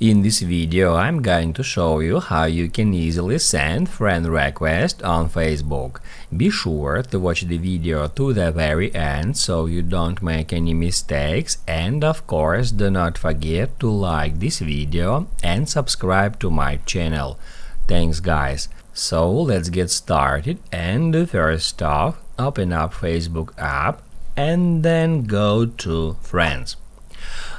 In this video, I'm going to show you how you can easily send friend request on Facebook. Be sure to watch the video to the very end so you don't make any mistakes, and of course do not forget to like this video and subscribe to my channel. Thanks guys. So let's get started, and first off, open up Facebook app and then go to Friends.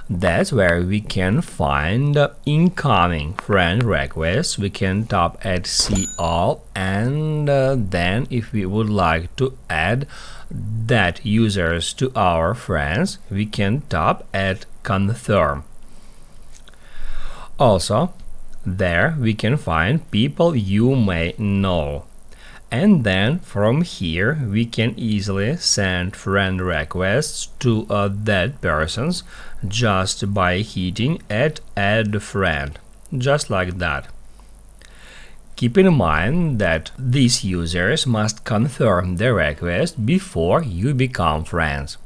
That's where we can find incoming friend requests. We can tap at See All, and then if we would like to add that users to our friends, we can tap at Confirm. Also, there we can find people you may know. And then from here we can easily send friend requests to that persons just by hitting at Add Friend, just like that. Keep in mind that these users must confirm the request before you become friends.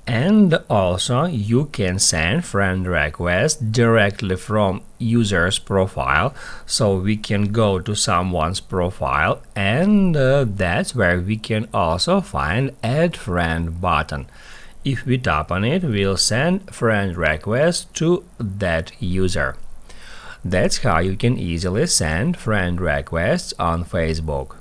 And also you can send friend requests directly from user's profile, so we can go to someone's profile, and that's where we can also find Add Friend button. If we tap on it, we'll send friend request to that user. That's how you can easily send friend requests on Facebook.